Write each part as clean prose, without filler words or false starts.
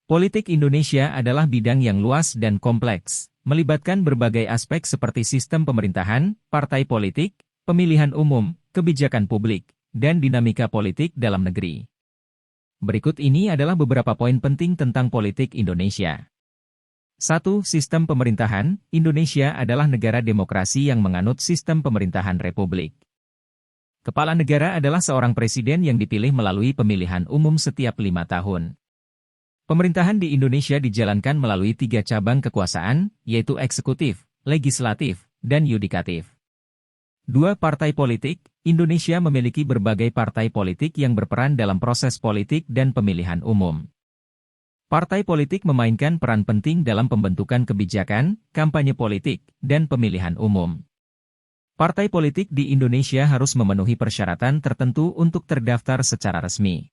Politik Indonesia adalah bidang yang luas dan kompleks, melibatkan berbagai aspek seperti sistem pemerintahan, partai politik, pemilihan umum, kebijakan publik, dan dinamika politik dalam negeri. Berikut ini adalah beberapa poin penting tentang politik Indonesia. 1. Sistem pemerintahan. Indonesia adalah negara demokrasi yang menganut sistem pemerintahan republik. Kepala negara adalah seorang presiden yang dipilih melalui pemilihan umum setiap 5 tahun. Pemerintahan di Indonesia dijalankan melalui 3 cabang kekuasaan, yaitu eksekutif, legislatif, dan yudikatif. 2. Partai politik. Indonesia memiliki berbagai partai politik yang berperan dalam proses politik dan pemilihan umum. Partai politik memainkan peran penting dalam pembentukan kebijakan, kampanye politik, dan pemilihan umum. Partai politik di Indonesia harus memenuhi persyaratan tertentu untuk terdaftar secara resmi.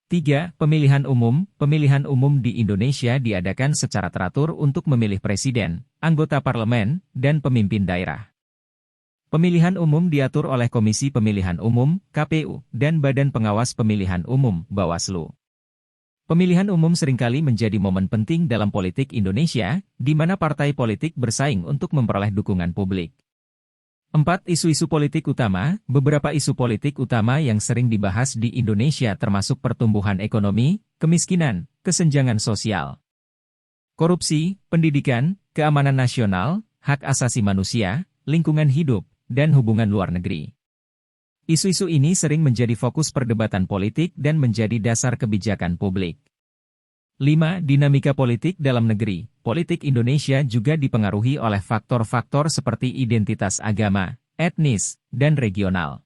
3. Pemilihan umum. Pemilihan umum di Indonesia diadakan secara teratur untuk memilih presiden, anggota parlemen, dan pemimpin daerah. Pemilihan umum diatur oleh Komisi Pemilihan Umum, KPU, dan Badan Pengawas Pemilihan Umum, Bawaslu. Pemilihan umum seringkali menjadi momen penting dalam politik Indonesia, di mana partai politik bersaing untuk memperoleh dukungan publik. 4. Isu-isu politik utama. Beberapa isu politik utama yang sering dibahas di Indonesia termasuk pertumbuhan ekonomi, kemiskinan, kesenjangan sosial, korupsi, pendidikan, keamanan nasional, hak asasi manusia, lingkungan hidup, dan hubungan luar negeri. Isu-isu ini sering menjadi fokus perdebatan politik dan menjadi dasar kebijakan publik. 5. Dinamika politik dalam negeri. Politik Indonesia juga dipengaruhi oleh faktor-faktor seperti identitas agama, etnis, dan regional.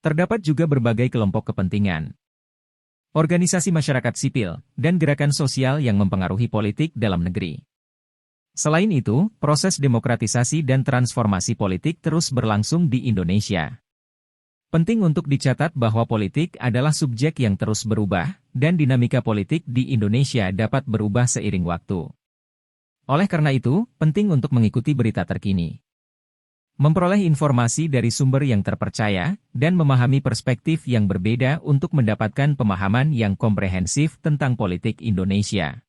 Terdapat juga berbagai kelompok kepentingan, organisasi masyarakat sipil, dan gerakan sosial yang mempengaruhi politik dalam negeri. Selain itu, proses demokratisasi dan transformasi politik terus berlangsung di Indonesia. Penting untuk dicatat bahwa politik adalah subjek yang terus berubah, dan dinamika politik di Indonesia dapat berubah seiring waktu. Oleh karena itu, penting untuk mengikuti berita terkini, memperoleh informasi dari sumber yang terpercaya, dan memahami perspektif yang berbeda untuk mendapatkan pemahaman yang komprehensif tentang politik Indonesia.